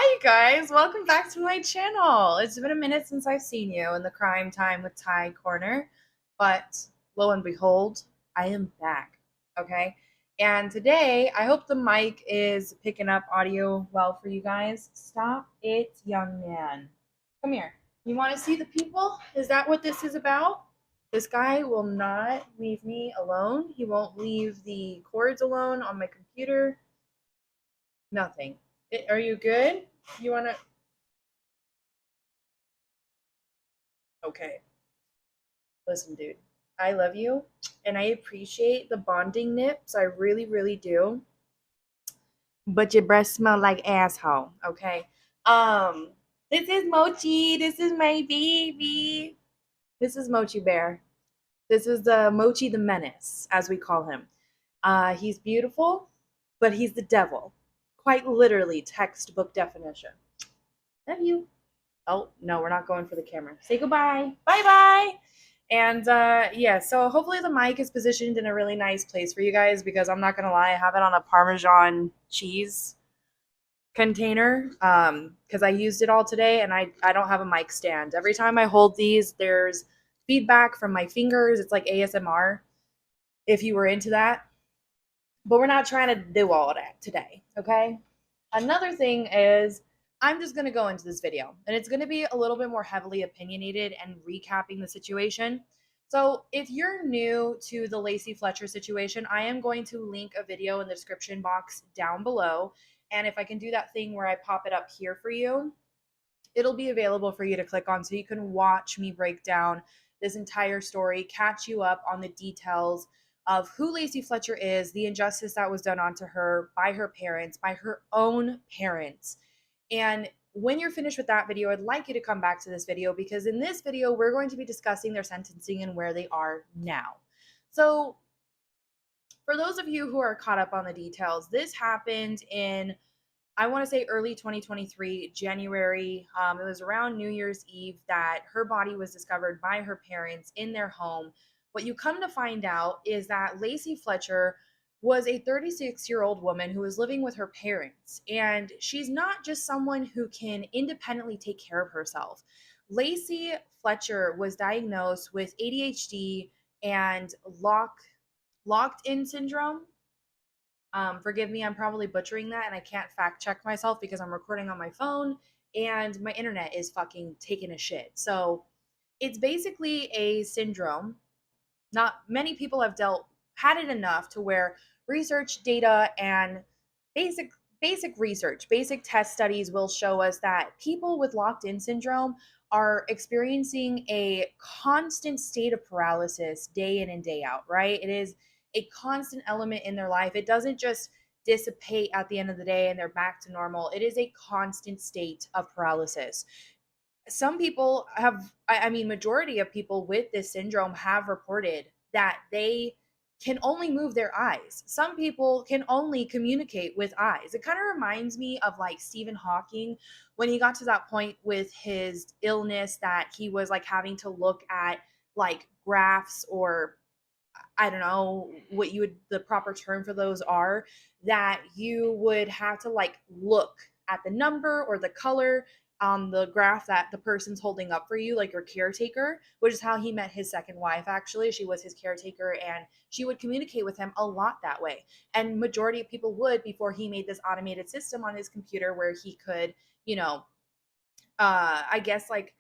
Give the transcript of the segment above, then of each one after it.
Hi, you guys. Welcome back to my channel. It's been a minute since I've seen you in the Crime Time with Ty corner, but lo and behold, I am back. Okay. And today, I hope the mic is picking up audio well for you guys. Stop it, young man. Come here. You want to see the people? Is that what this is about? This guy will not leave me alone. He won't leave the cords alone on my computer. Nothing. Are you good? You want to? Okay. Listen, dude. I love you and I appreciate the bonding nips. I really, really do. But your breath smell like asshole. Okay. Um, this is Mochi. This is my baby. This is Mochi Bear. This is the Mochi the Menace, as we call him. He's beautiful, but he's the devil. Quite literally, textbook definition. Love you. Oh, no, we're not going for the camera. Say goodbye. Bye bye. And yeah, so hopefully the mic is positioned in a really nice place for you guys because I'm not going to lie, I have it on a Parmesan cheese container because I used it all today and I don't have a mic stand. Every time I hold these, there's feedback from my fingers. It's like ASMR if you were into that. But we're not trying to do all of that today, okay? Another thing is I'm just going to go into this video and it's going to be a little bit more heavily opinionated and recapping the situation. So if you're new to the Lacey Fletcher situation, I am going to link a video in the description box down below. And if I can do that thing where I pop it up here for you, it'll be available for you to click on so you can watch me break down this entire story, catch you up on the details of who Lacey Fletcher is, the injustice that was done onto her by her parents, by her own parents. And when you're finished with that video, I'd like you to come back to this video because in this video, we're going to be discussing their sentencing and where they are now. So for those of you who are caught up on the details, this happened in, I want to say early 2023, January. It was around New Year's Eve that her body was discovered by her parents in their home. What you come to find out is that Lacey Fletcher was a 36-year-old woman who was living with her parents. And she's not just someone who can independently take care of herself. Lacey Fletcher was diagnosed with ADHD and locked in syndrome. Forgive me, I'm probably butchering that and I can't fact check myself because I'm recording on my phone and my internet is fucking taking a shit. So it's basically a syndrome. Not many people have had it enough to where research data and basic basic test studies will show us that people with locked in syndrome are experiencing a constant state of paralysis day in and day out, right? It is a constant element in their life. It doesn't just dissipate at the end of the day and they're back to normal. It is a constant state of paralysis. Some people have, I mean, majority of people with this syndrome have reported that they can only move their eyes. Some people can only communicate with eyes. It kind of reminds me of like Stephen Hawking when he got to that point with his illness that he was like having to look at like graphs, or I don't know what you would, the proper term for those are, that you would have to like look at the number or the color on the graph that the person's holding up for you, like your caretaker, which is how he met his second wife. Actually, she was his caretaker and she would communicate with him a lot that way. And majority of people would before he made this automated system on his computer where he could, you know, I guess like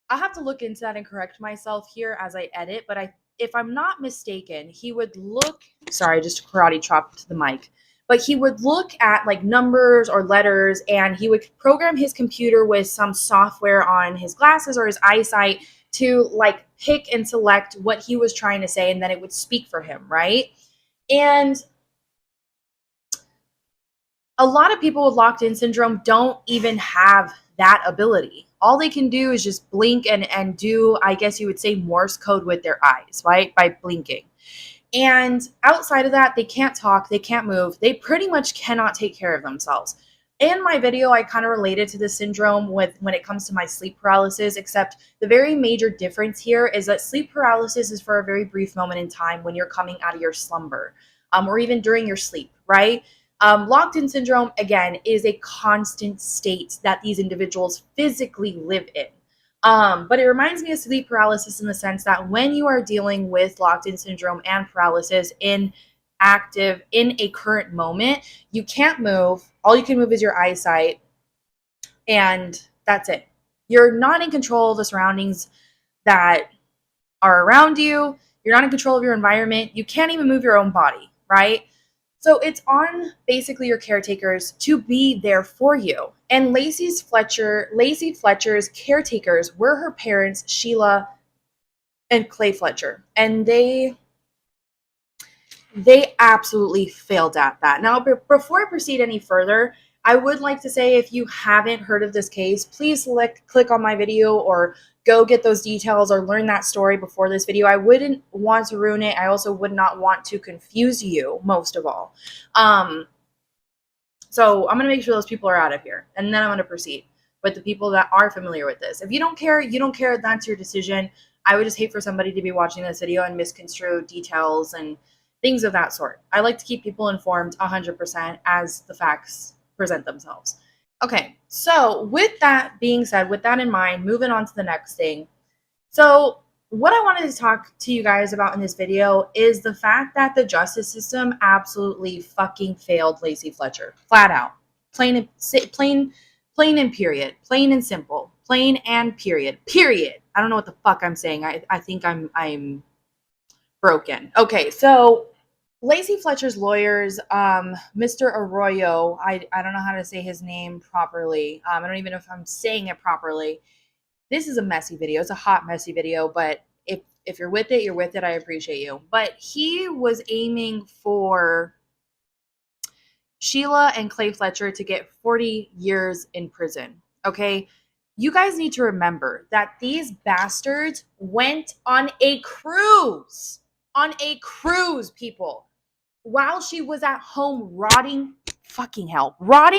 I'll have to look into that and correct myself here as I edit, but if I'm not mistaken, he would look, sorry, just karate chopped the mic, but he would look at like numbers or letters and he would program his computer with some software on his glasses or his eyesight to like pick and select what he was trying to say and then it would speak for him, right? And a lot of people with locked in syndrome don't even have that ability. All they can do is just blink and do, I guess you would say, Morse code with their eyes, right? By blinking. And outside of that, they can't talk, they can't move, they pretty much cannot take care of themselves. In my video, I kind of related to this syndrome with when it comes to my sleep paralysis, except the very major difference here is that sleep paralysis is for a very brief moment in time when you're coming out of your slumber, or even during your sleep, right? Locked-in syndrome, again, is a constant state that these individuals physically live in. But it reminds me of sleep paralysis in the sense that when you are dealing with locked-in syndrome and paralysis in a current moment, you can't move. All you can move is your eyesight, and that's it. You're not in control of the surroundings that are around you. You're not in control of your environment. You can't even move your own body, right? So it's on basically your caretakers to be there for you. And Lacey Fletcher's caretakers were her parents, Sheila and Clay Fletcher. And they absolutely failed at that. Now, before I proceed any further, I would like to say, if you haven't heard of this case, please click on my video or go get those details or learn that story before this video. I wouldn't want to ruin it. I also would not want to confuse you, most of all. So I'm going to make sure those people are out of here, and then I'm going to proceed with the people that are familiar with this. If you don't care, you don't care. That's your decision. I would just hate for somebody to be watching this video and misconstrue details and things of that sort. I like to keep people informed 100% as the facts present themselves. Okay, so with that being said, with that in mind, moving on to the next thing. So what I wanted to talk to you guys about in this video is the fact that the justice system absolutely fucking failed Lacey Fletcher. Flat out. Plain and period. Plain and simple. Plain and period. Period. I don't know what the fuck I'm saying. I think I'm broken. Okay, so Lacey Fletcher's lawyers, Mr. Arroyo, I don't know how to say his name properly. I don't even know if I'm saying it properly. This is a messy video. It's a hot, messy video, but if you're with it, you're with it. I appreciate you. But he was aiming for Sheila and Clay Fletcher to get 40 years in prison. Okay? You guys need to remember that these bastards went on a cruise. On a cruise, people. While she was at home rotting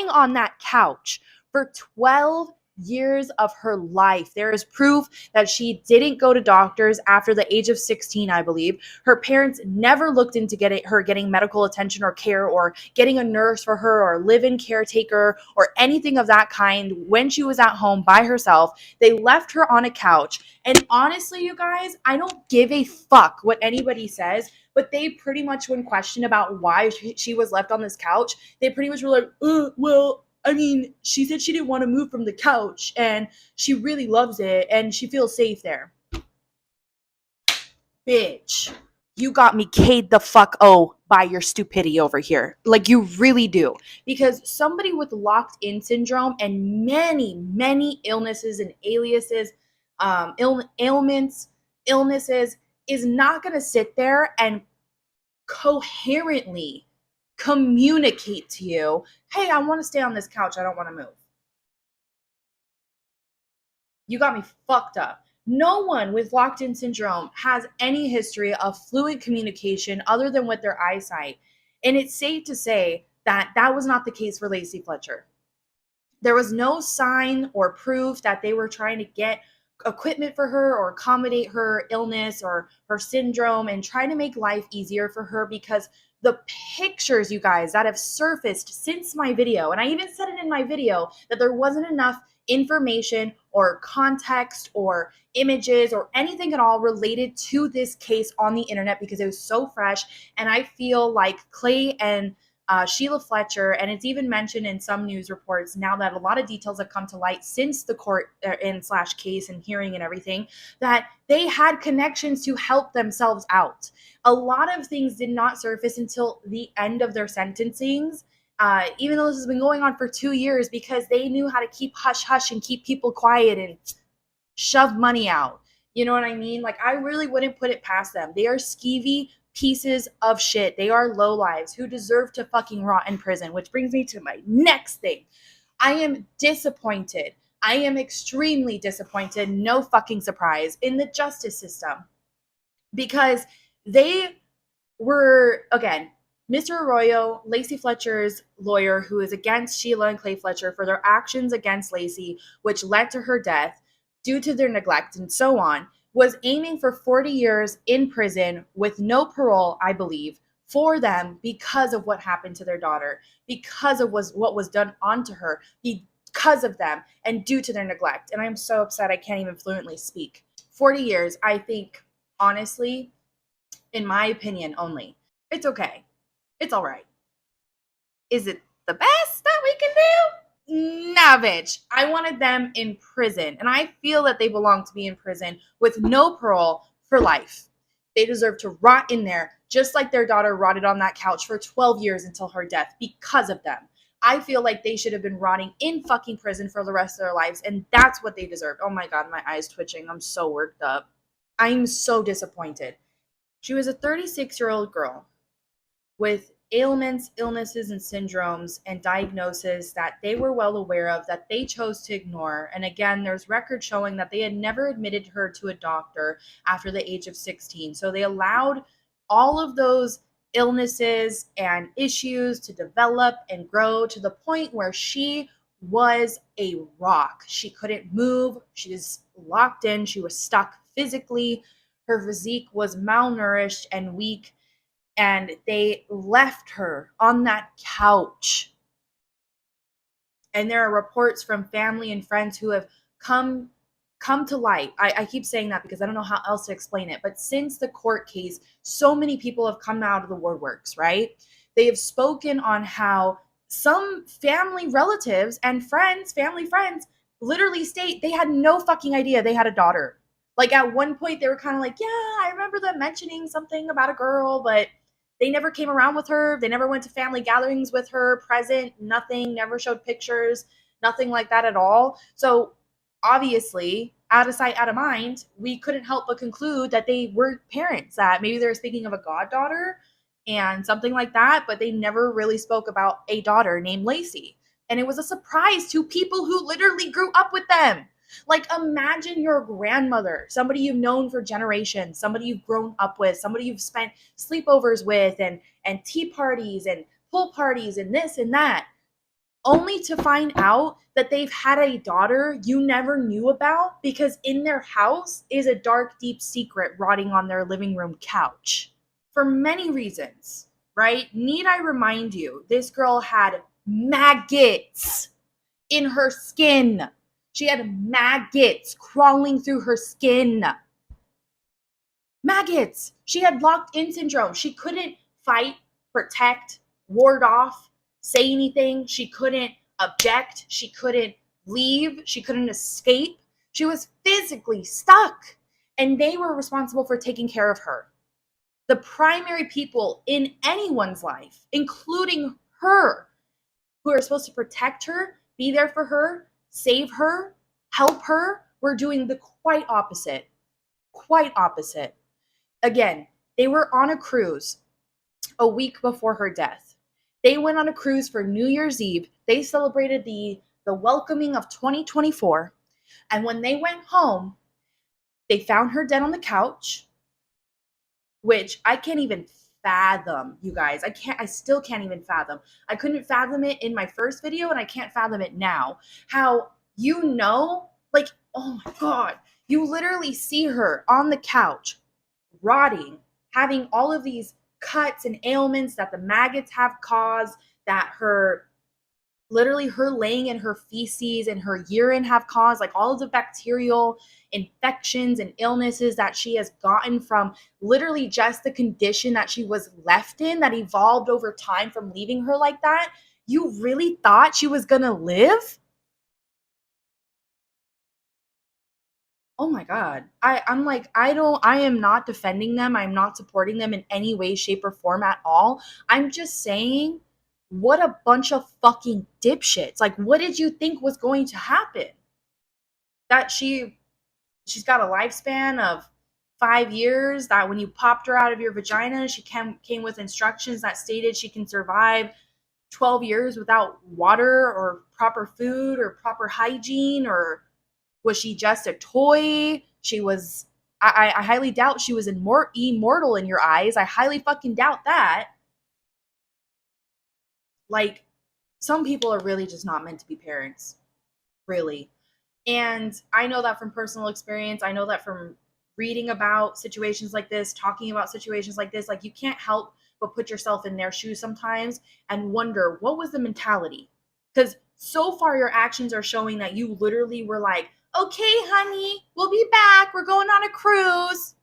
on that couch for 12 years of her life. There is proof that she didn't go to doctors after the age of 16, I believe. Her parents never looked into getting medical attention or care or getting a nurse for her or live-in caretaker or anything of that kind when she was at home by herself. They left her on a couch. And honestly, you guys, I don't give a fuck what anybody says, but they pretty much, when questioned about why she was left on this couch, they pretty much were like, well, I mean, she said she didn't want to move from the couch and she really loves it and she feels safe there. Bitch, you got me K'd the fuck O by your stupidity over here. Like, you really do. Because somebody with locked-in syndrome and many, many illnesses and aliases, illnesses, is not going to sit there and coherently communicate to you, hey, I want to stay on this couch. I don't want to move. You got me fucked up. No one with locked-in syndrome has any history of fluent communication other than with their eyesight. And it's safe to say that that was not the case for Lacey Fletcher. There was no sign or proof that they were trying to get equipment for her or accommodate her illness or her syndrome and try to make life easier for her, because the pictures, you guys, that have surfaced since my video, and I even said it in my video, that there wasn't enough information or context or images or anything at all related to this case on the internet because it was so fresh. And I feel like Clay and Sheila Fletcher, and it's even mentioned in some news reports now that a lot of details have come to light since the court and / case and hearing and everything, that they had connections to help themselves out. A lot of things did not surface until the end of their sentencings, even though this has been going on for 2 years, because they knew how to keep hush hush and keep people quiet and shove money out. You know what I mean? Like, I really wouldn't put it past them. They are skeevy pieces of shit. They are lowlives who deserve to fucking rot in prison, which brings me to my next thing. I am disappointed. I am extremely disappointed, no fucking surprise, in the justice system, because they were, again, Mr. Arroyo, Lacey Fletcher's lawyer, who is against Sheila and Clay Fletcher for their actions against Lacey, which led to her death due to their neglect and so on, was aiming for 40 years in prison with no parole, I believe, for them because of what happened to their daughter, because of what was done onto her, because of them, and due to their neglect. And I'm so upset I can't even fluently speak. 40 years, I think, honestly, in my opinion only, it's okay. It's all right. Is it the best that we can do? Nah, bitch. I wanted them in prison, and I feel that they belong to be in prison with no parole for life. They deserve to rot in there, just like their daughter rotted on that couch for 12 years until her death because of them. I feel like they should have been rotting in fucking prison for the rest of their lives, and that's what they deserved. Oh my God, my eye's twitching. I'm so worked up. I'm so disappointed. She was a 36-year-old girl with ailments, illnesses, and syndromes and diagnoses that they were well aware of that they chose to ignore. And again, there's records showing that they had never admitted her to a doctor after the age of 16. So they allowed all of those illnesses and issues to develop and grow to the point where she was a rock. She couldn't move. She was locked in. She was stuck physically. Her physique was malnourished and weak, and they left her on that couch. And there are reports from family and friends who have come to light. I keep saying that because I don't know how else to explain it. But since the court case, so many people have come out of the woodworks, right? They have spoken on how some family relatives and friends, family friends, literally state they had no fucking idea they had a daughter. Like at one point, they were kind of like, yeah, I remember them mentioning something about a girl, but they never came around with her. They never went to family gatherings with her, present, nothing, never showed pictures, nothing like that at all. So obviously, out of sight, out of mind, we couldn't help but conclude that they were parents, that maybe they were speaking of a goddaughter and something like that, but they never really spoke about a daughter named Lacey. And it was a surprise to people who literally grew up with them. Like, imagine your grandmother, somebody you've known for generations, somebody you've grown up with, somebody you've spent sleepovers with, and tea parties and pool parties and this and that, only to find out that they've had a daughter you never knew about because in their house is a dark, deep secret rotting on their living room couch. For many reasons, right? Need I remind you, this girl had maggots in her skin. She had maggots crawling through her skin. Maggots. She had locked in syndrome. She couldn't fight, protect, ward off, say anything. She couldn't object. She couldn't leave. She couldn't escape. She was physically stuck. And they were responsible for taking care of her. The primary people in anyone's life, including her, who are supposed to protect her, be there for her, save her, help her, were doing the quite opposite. Quite opposite. Again, they were on a cruise a week before her death. They went on a cruise for New Year's Eve. They celebrated the welcoming of 2024. And when they went home, they found her dead on the couch, which I can't even fathom, you guys. I still can't even fathom. I couldn't fathom it in my first video, and I can't fathom it now. How, like, oh my God, you literally see her on the couch, rotting, having all of these cuts and ailments that the maggots have caused, that her laying in her feces and her urine have caused, like all of the bacterial infections and illnesses that she has gotten from literally just the condition that she was left in, that evolved over time from leaving her like that. You really thought she was gonna live? Oh my God. I'm like, I am not defending them. I'm not supporting them in any way, shape, or form at all. I'm just saying, what a bunch of fucking dipshits. Like, what did you think was going to happen? That she's got a lifespan of 5 years, that when you popped her out of your vagina, she came with instructions that stated she can survive 12 years without water or proper food or proper hygiene? Or was she just a toy? I highly doubt she was immortal in your eyes. I highly fucking doubt that. Like, some people are really just not meant to be parents. Really. And I know that from personal experience. I know that from reading about situations like this, talking about situations like this. Like, you can't help but put yourself in their shoes sometimes and wonder, what was the mentality? Because so far your actions are showing that you literally were like, okay, honey, we'll be back. We're going on a cruise.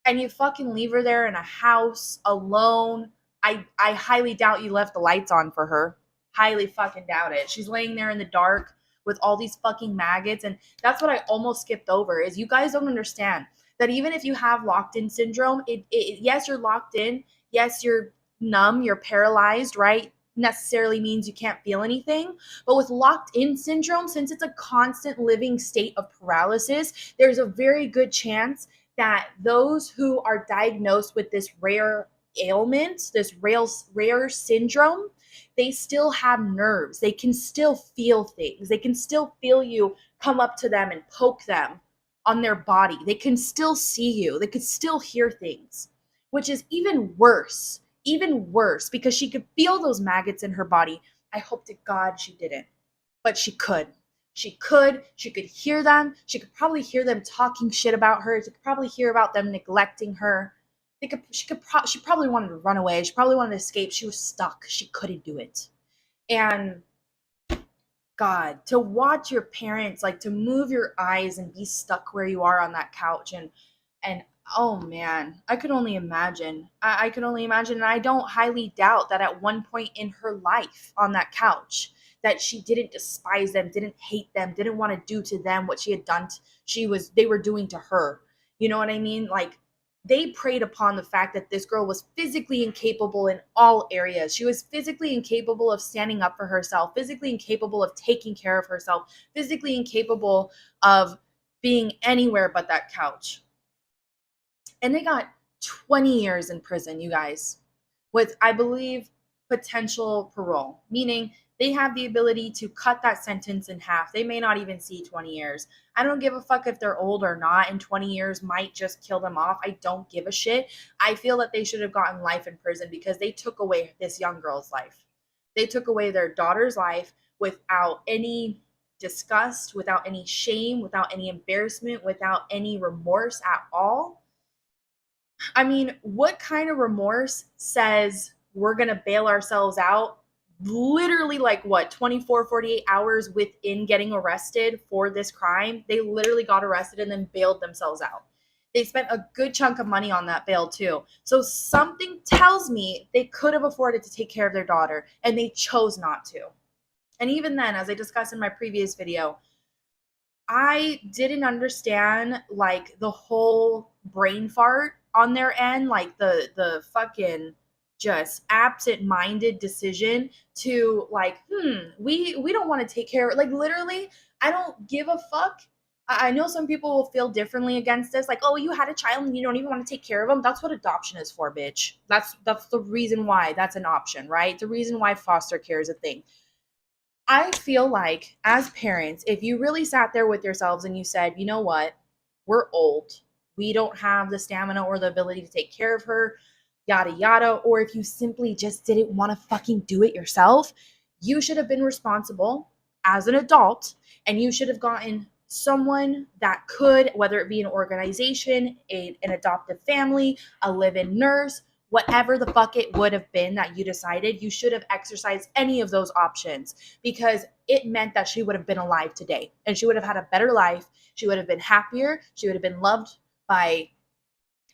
And you fucking leave her there in a house alone. I highly doubt you left the lights on for her. Highly fucking doubt it. She's laying there in the dark with all these fucking maggots. And that's what I almost skipped over is you guys don't understand that even if you have locked in syndrome, yes, you're locked in. Yes, you're numb, you're paralyzed, right? Necessarily means you can't feel anything. But with locked in syndrome, since it's a constant living state of paralysis, there's a very good chance that those who are diagnosed with this rare ailment, this rare syndrome, they still have nerves. They can still feel things. They can still feel you come up to them and poke them on their body. They can still see you. They could still hear things, which is even worse because she could feel those maggots in her body. I hope to God she didn't, but she could. She could hear them. She could probably hear them talking shit about her. She could probably hear about them neglecting her. She probably wanted to run away. She probably wanted to escape. She was stuck. She couldn't do it. And God, to watch your parents, like to move your eyes and be stuck where you are on that couch and oh man, I could only imagine. I could only imagine. And I don't highly doubt that at one point in her life on that couch, that she didn't despise them, didn't hate them, didn't want to do to them what she had done. They were doing to her. You know what I mean? Like they preyed upon the fact that this girl was physically incapable in all areas. She was physically incapable of standing up for herself, physically incapable of taking care of herself, physically incapable of being anywhere but that couch. And they got 20 years in prison, you guys, with, I believe, potential parole, meaning they have the ability to cut that sentence in half. They may not even see 20 years. I don't give a fuck if they're old or not, and 20 years might just kill them off. I don't give a shit. I feel that they should have gotten life in prison because they took away this young girl's life. They took away their daughter's life without any disgust, without any shame, without any embarrassment, without any remorse at all. I mean, what kind of remorse says we're going to bail ourselves out literally like what, 24, 48 hours within getting arrested for this crime? They literally got arrested and then bailed themselves out. They spent a good chunk of money on that bail too. So something tells me they could have afforded to take care of their daughter and they chose not to. And even then, as I discussed in my previous video, I didn't understand like the whole brain fart on their end, like the fucking just absent-minded decision to like, we don't want to take care of, like, literally, I don't give a fuck. I know some people will feel differently against this, like, oh, you had a child and you don't even want to take care of them. That's what adoption is for, bitch. That's the reason why that's an option, right? The reason why foster care is a thing. I feel like as parents, if you really sat there with yourselves and you said, you know what, we're old, we don't have the stamina or the ability to take care of her, yada, yada, or if you simply just didn't want to fucking do it yourself, you should have been responsible as an adult and you should have gotten someone that could, whether it be an organization, an adoptive family, a live-in nurse, whatever the fuck it would have been that you decided, you should have exercised any of those options because it meant that she would have been alive today and she would have had a better life. She would have been happier. She would have been loved by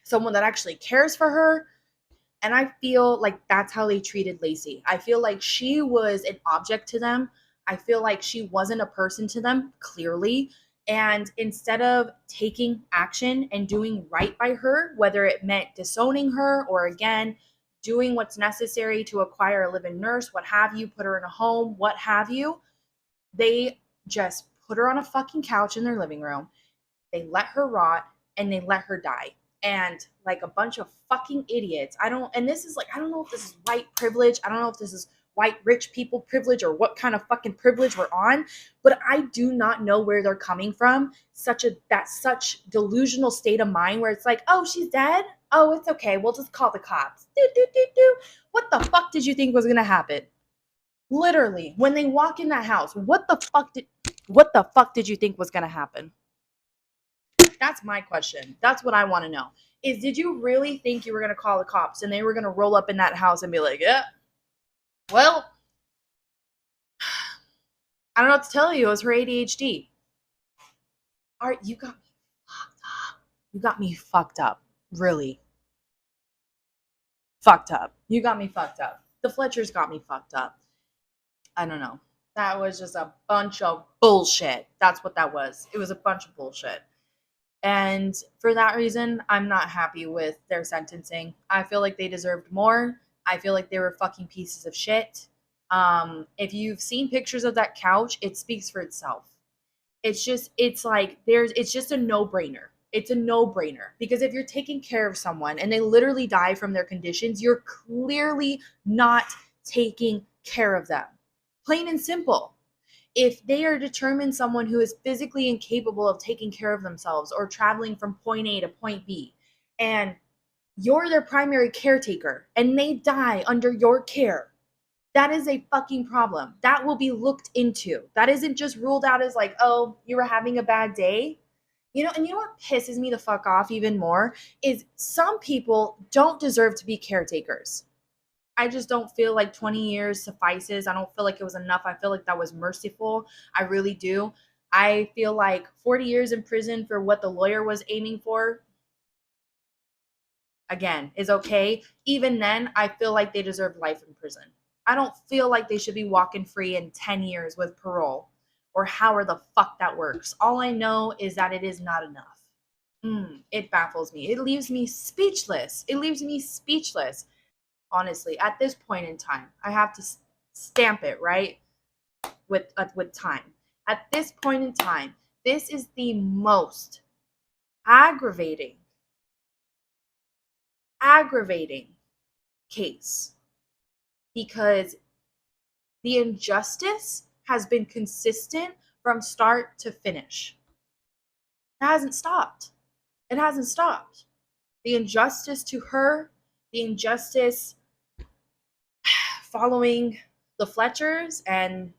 someone that actually cares for her. And I feel like that's how they treated Lacey. I feel like she was an object to them. I feel like she wasn't a person to them, clearly. And instead of taking action and doing right by her, whether it meant disowning her or, again, doing what's necessary to acquire a live-in nurse, what have you, put her in a home, what have you, they just put her on a fucking couch in their living room. They let her rot and they let her die. And like a bunch of fucking idiots. I don't know if this is white privilege. I don't know if this is white rich people privilege or what kind of fucking privilege we're on, but I do not know where they're coming from. Such delusional state of mind where it's like, oh, she's dead. Oh, it's okay. We'll just call the cops. What the fuck did you think was gonna happen? Literally, when they walk in that house, what the fuck did you think was gonna happen? That's my question. That's what I want to know. is, did you really think you were going to call the cops and they were going to roll up in that house and be like, yeah, well, I don't know what to tell you. It was her ADHD. All right, you got me fucked up. You got me fucked up. Really fucked up. You got me fucked up. The Fletchers got me fucked up. I don't know. That was just a bunch of bullshit. That's what that was. It was a bunch of bullshit. And for that reason, I'm not happy with their sentencing. I feel like they deserved more. I feel like they were fucking pieces of shit. If you've seen pictures of that couch, it speaks for itself. It's just a no-brainer. It's a no-brainer because if you're taking care of someone and they literally die from their conditions, you're clearly not taking care of them. Plain and simple. If they are determined someone who is physically incapable of taking care of themselves or traveling from point A to point B, and you're their primary caretaker and they die under your care, that is a fucking problem. That will be looked into. That isn't just ruled out as like, oh, you were having a bad day. And you know what pisses me the fuck off even more is some people don't deserve to be caretakers. I just don't feel like 20 years suffices. I don't feel like it was enough. I feel like that was merciful. I really do. I feel like 40 years in prison for what the lawyer was aiming for, again, is okay. Even then, I feel like they deserve life in prison. I don't feel like they should be walking free in 10 years with parole or however the fuck that works. All I know is that it is not enough. It baffles me. It leaves me speechless. It leaves me speechless. Honestly, at this point in time, I have to stamp it, right? With time. At this point in time, this is the most aggravating case because the injustice has been consistent from start to finish. It hasn't stopped. It hasn't stopped. The injustice to her, the injustice following the Fletchers and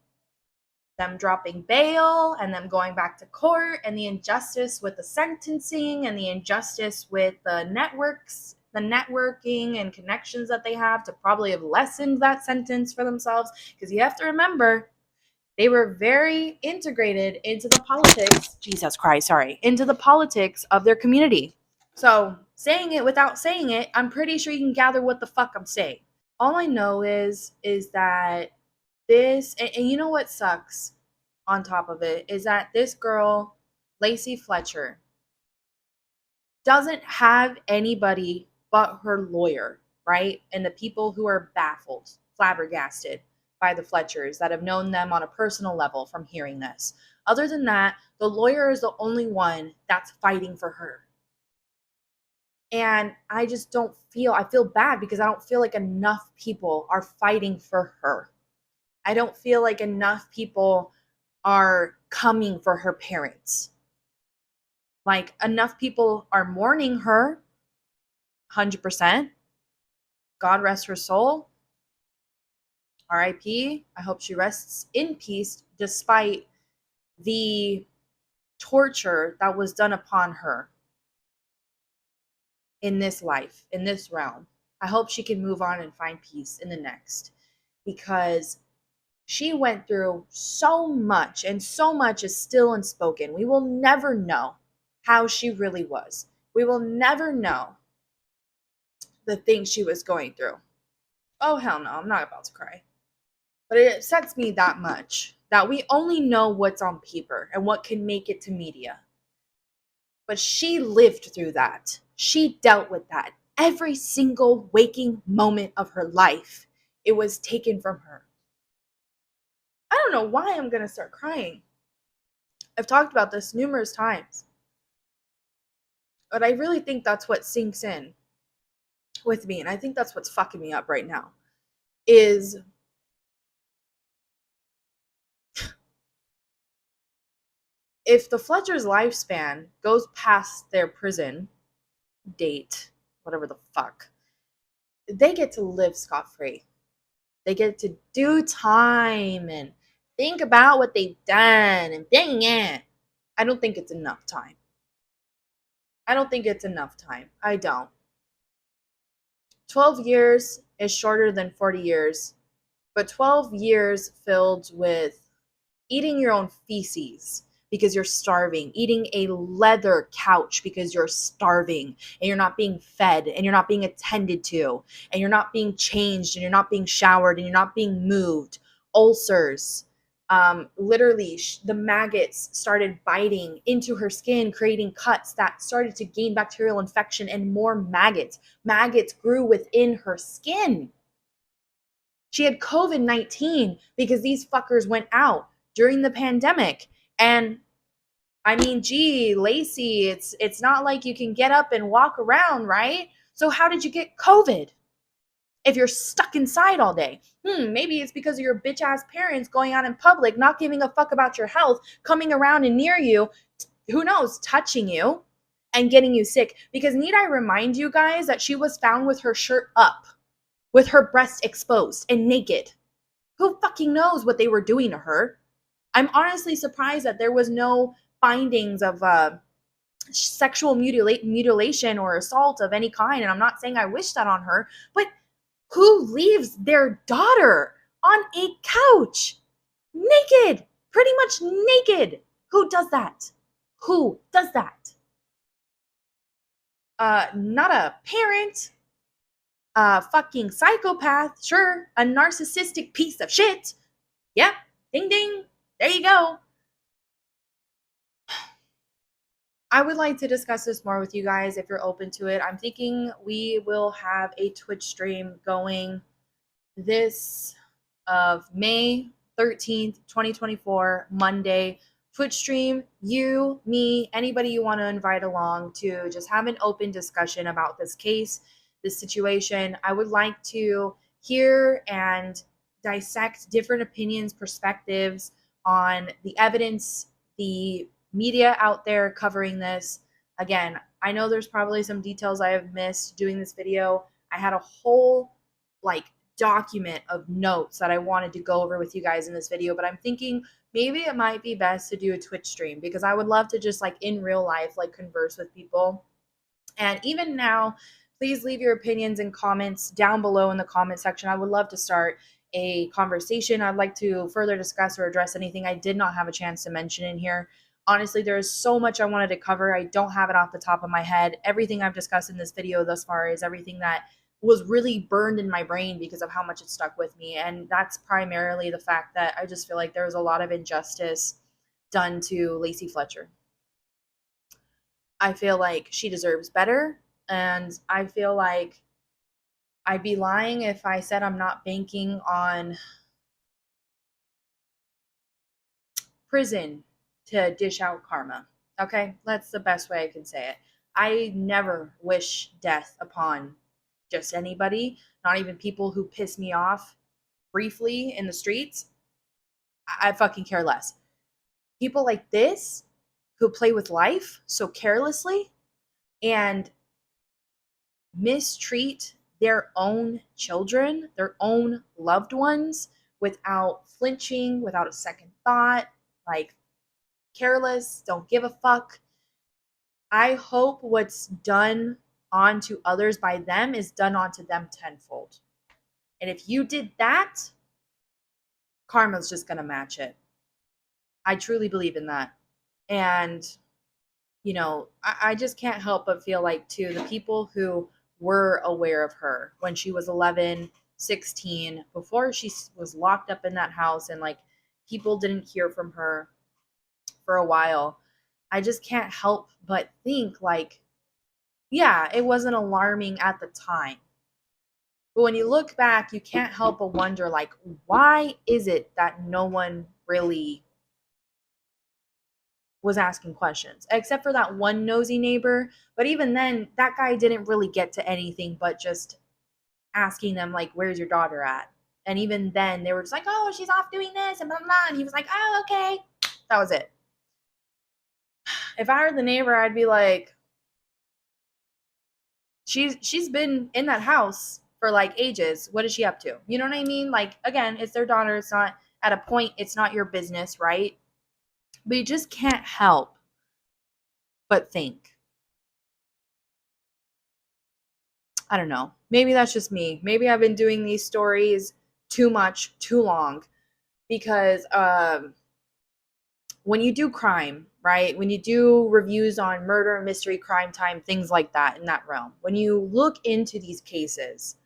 them dropping bail and them going back to court, and the injustice with the sentencing and the injustice with the networks, the networking and connections that they have to probably have lessened that sentence for themselves. Because you have to remember, they were very integrated into the politics, Jesus Christ, sorry, into the politics of their community. So saying it without saying it, I'm pretty sure you can gather what the fuck I'm saying. All I know is that this, and you know what sucks on top of it, is that this girl, Lacey Fletcher, doesn't have anybody but her lawyer, right? And the people who are baffled, flabbergasted by the Fletchers that have known them on a personal level from hearing this. Other than that, the lawyer is the only one that's fighting for her. And I feel bad because I don't feel like enough people are fighting for her. I don't feel like enough people are coming for her parents. Like, enough people are mourning her, 100%. God rest her soul. RIP. I hope she rests in peace despite the torture that was done upon her in this life, in this realm. I hope she can move on and find peace in the next, because she went through so much, and so much is still unspoken. We will never know how she really was. We will never know the things she was going through. Oh, hell no, I'm not about to cry. But it upsets me that much that we only know what's on paper and what can make it to media. But she lived through that. She dealt with that. Every single waking moment of her life, it was taken from her. I don't know why I'm going to start crying. I've talked about this numerous times. But I really think that's what sinks in with me. And I think that's what's fucking me up right now. Is if the Fletcher's lifespan goes past their prison date, whatever the fuck, they get to live scot-free. They get to do time and think about what they've done and dang it. I don't think it's enough time. I don't think it's enough time. I don't. 12 years is shorter than 40 years, but 12 years filled with eating your own feces because you're starving, eating a leather couch because you're starving and you're not being fed and you're not being attended to and you're not being changed and you're not being showered and you're not being moved, ulcers. Literally, the maggots started biting into her skin, creating cuts that started to gain bacterial infection and more maggots. Maggots grew within her skin. She had COVID-19 because these fuckers went out during the pandemic. And I mean, gee, Lacey, it's not like you can get up and walk around, right? So how did you get COVID if you're stuck inside all day? Maybe it's because of your bitch ass parents going out in public, not giving a fuck about your health, coming around and near you, who knows, touching you and getting you sick. Because need I remind you guys that she was found with her shirt up, with her breasts exposed and naked. Who fucking knows what they were doing to her? I'm honestly surprised that there was no findings of sexual mutilation or assault of any kind. And I'm not saying I wish that on her, but who leaves their daughter on a couch naked, pretty much naked? Who does that? Who does that? Not a parent, a fucking psychopath, sure, a narcissistic piece of shit. Yep, ding ding, there you go. I would like to discuss this more with you guys if you're open to it. I'm thinking we will have a Twitch stream going this of May 13th, 2024, Monday. Twitch stream, you, me, anybody you want to invite along to just have an open discussion about this case, this situation. I would like to hear and dissect different opinions, perspectives on the evidence, the media out there covering this. Again, I know there's probably some details I have missed doing this video. I had a whole document of notes that I wanted to go over with you guys in this video, but I'm thinking maybe it might be best to do a Twitch stream because I would love to just in real life converse with people. And even now, please leave your opinions and comments down below in the comment section. I would love to start a conversation. I'd like to further discuss or address anything I did not have a chance to mention in here. Honestly, there is so much I wanted to cover. I don't have it off the top of my head. Everything I've discussed in this video thus far is everything that was really burned in my brain because of how much it stuck with me. And that's primarily the fact that I just feel like there was a lot of injustice done to Lacey Fletcher. I feel like she deserves better. And I feel like I'd be lying if I said I'm not banking on prison to dish out karma. Okay? That's the best way I can say it. I never wish death upon just anybody, not even people who piss me off briefly in the streets. I fucking care less. People like this who play with life so carelessly and mistreat their own children, their own loved ones without flinching, without a second thought, careless, don't give a fuck. I hope what's done onto others by them is done onto them tenfold. And if you did that, karma's just going to match it. I truly believe in that. And, I just can't help but feel like, too, the people who were aware of her when she was 11, 16, before she was locked up in that house and, people didn't hear from her for a while, I just can't help but think, yeah, it wasn't alarming at the time. But when you look back, you can't help but wonder, why is it that no one really was asking questions, except for that one nosy neighbor. But even then, that guy didn't really get to anything but just asking them, where's your daughter at? And even then, they were just like, oh, she's off doing this and blah, blah, blah. And he was like, oh, okay. That was it. If I were the neighbor, I'd be like, she's been in that house for ages. What is she up to? You know what I mean? Again, it's their daughter. It's not at a point, it's not your business, right? But you just can't help but think I don't know. Maybe that's just me. Maybe I've been doing these stories too much, too long, because when you do crime, right? When you do reviews on murder, mystery, crime time, things like that in that realm, when you look into these cases,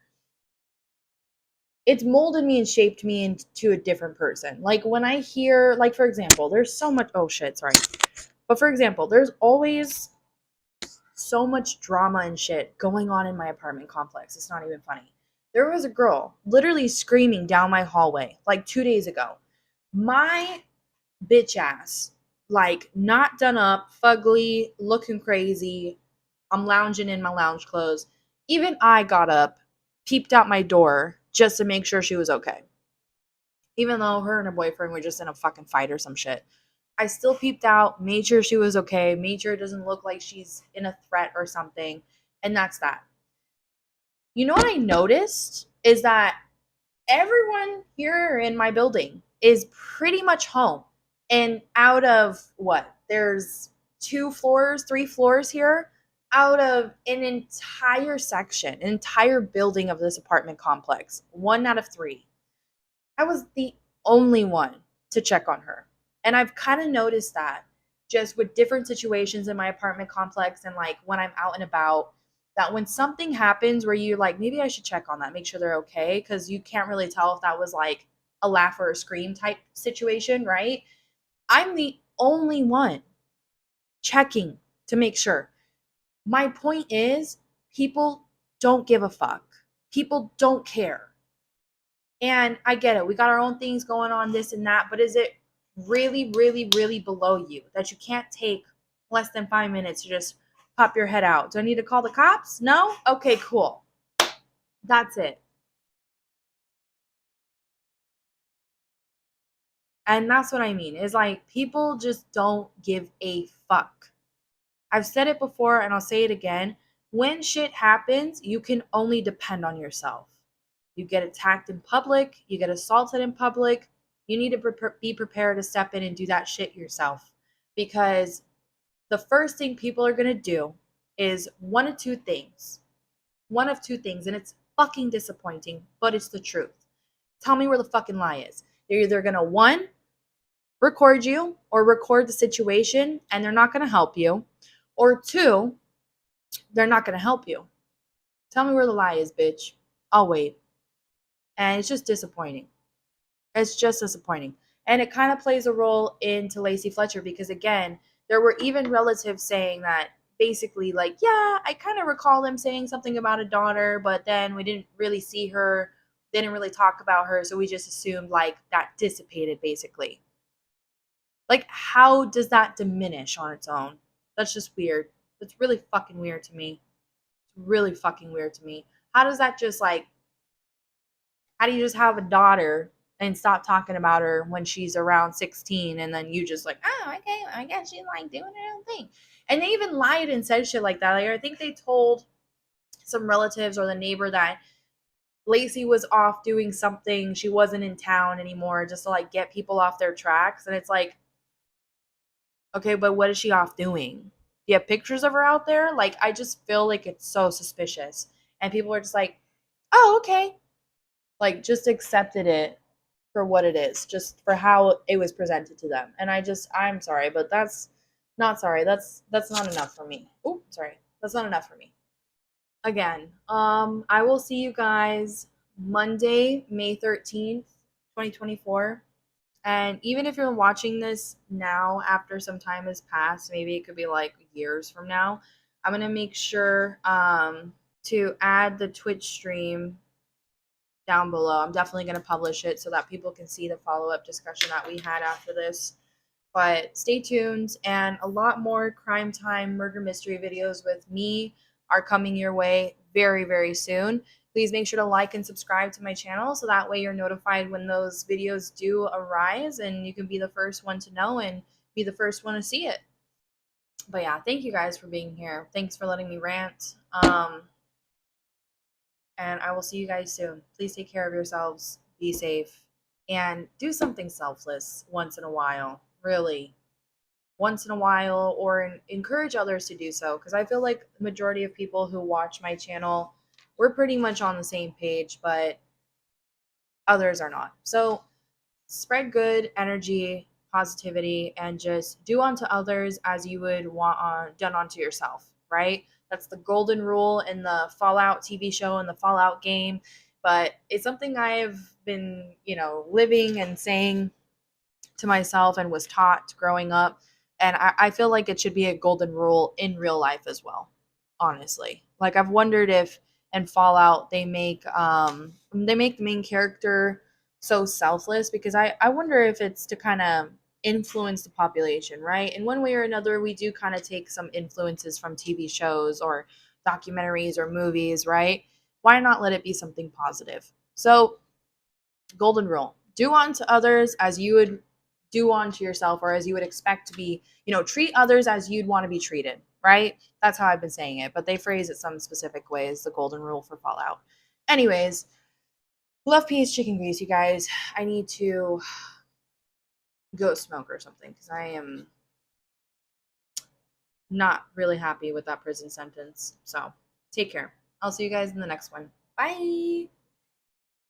it's molded me and shaped me into a different person. Like when I hear, like for example, there's so much, oh shit, sorry. But for example, there's always so much drama and shit going on in my apartment complex. It's not even funny. There was a girl literally screaming down my hallway like 2 days ago. My bitch ass, like not done up, fugly, looking crazy. I'm lounging in my lounge clothes. Even I got up, peeped out my door just to make sure she was okay. Even though her and her boyfriend were just in a fucking fight or some shit. I still peeped out, made sure she was okay, made sure it doesn't look like she's in a threat or something. And that's that. You know what I noticed is that everyone here in my building is pretty much home. And out of what? There's 2 floors, 3 floors here. Out of an entire section, an entire building of this apartment complex, 1 out of 3. I was the only one to check on her. And I've kind of noticed that just with different situations in my apartment complex and like when I'm out and about, that when something happens where you're like, maybe I should check on that, make sure they're okay, because you can't really tell if that was like a laugh or a scream type situation, right? I'm the only one checking to make sure. My point is, people don't give a fuck. People don't care. And I get it. We got our own things going on, this and that. But is it really, really, really below you that you can't take less than 5 minutes to just pop your head out? Do I need to call the cops? No? Okay, cool. That's it. And that's what I mean. Is like people just don't give a fuck. I've said it before and I'll say it again. When shit happens, you can only depend on yourself. You get attacked in public, you get assaulted in public, you need to be prepared to step in and do that shit yourself. Because the first thing people are going to do is one of two things. One of two things. And it's fucking disappointing, but it's the truth. Tell me where the fucking lie is. They're either going to, one, record you or record the situation and they're not going to help you. Or two, they're not going to help you. Tell me where the lie is, bitch. I'll wait. And it's just disappointing. It's just disappointing. And it kind of plays a role into Lacey Fletcher because, again, there were even relatives saying that basically, like, yeah, I kind of recall them saying something about a daughter, but then we didn't really see her. They didn't really talk about her. So we just assumed, like, that dissipated, basically. Like, how does that diminish on its own? That's just weird. That's really fucking weird to me. It's really fucking weird to me. How does that just, like, how do you just have a daughter and stop talking about her when she's around 16 and then you just like, oh, okay, I guess she's like doing her own thing. And they even lied and said shit like that. Like, I think they told some relatives or the neighbor that Lacey was off doing something. She wasn't in town anymore just to like get people off their tracks. And it's like, okay, but what is she off doing? Do you have pictures of her out there? Like, I just feel like it's so suspicious. And people are just like, oh, okay. Like, just accepted it for what it is, just for how it was presented to them. And I'm sorry, but that's not sorry. That's not enough for me. Oh, sorry. That's not enough for me. Again, I will see you guys Monday, May 13th, 2024. And even if you're watching this now after some time has passed, maybe it could be like years from now, I'm going to make sure to add the Twitch stream down below. I'm definitely going to publish it so that people can see the follow-up discussion that we had after this. But stay tuned, and a lot more crime time murder mystery videos with me are coming your way very, very soon. Please make sure to like and subscribe to my channel so that way you're notified when those videos do arise and you can be the first one to know and be the first one to see it. But yeah, thank you guys for being here. Thanks for letting me rant. And I will see you guys soon. Please take care of yourselves, be safe, and do something selfless once in a while. Really. Once in a while, or encourage others to do so. Because I feel like the majority of people who watch my channel we're pretty much on the same page, but others are not. So spread good energy, positivity, and just do unto others as you would want done unto yourself, right? That's the golden rule in the Fallout TV show and the Fallout game. But it's something I've been, living and saying to myself and was taught growing up. And I feel like it should be a golden rule in real life as well, honestly. Like I've wondered if in Fallout they make the main character so selfless, because I wonder if it's to kind of influence the population, right? In one way or another, we do kind of take some influences from TV shows or documentaries or movies, right? Why not let it be something positive? So golden rule: do unto others as you would do unto yourself, or as you would expect to be, treat others as you'd want to be treated, right? That's how I've been saying it, but they phrase it some specific ways, the golden rule for Fallout. Anyways, love, peace, chicken grease, you guys. I need to go smoke or something because I am not really happy with that prison sentence. So take care. I'll see you guys in the next one. Bye.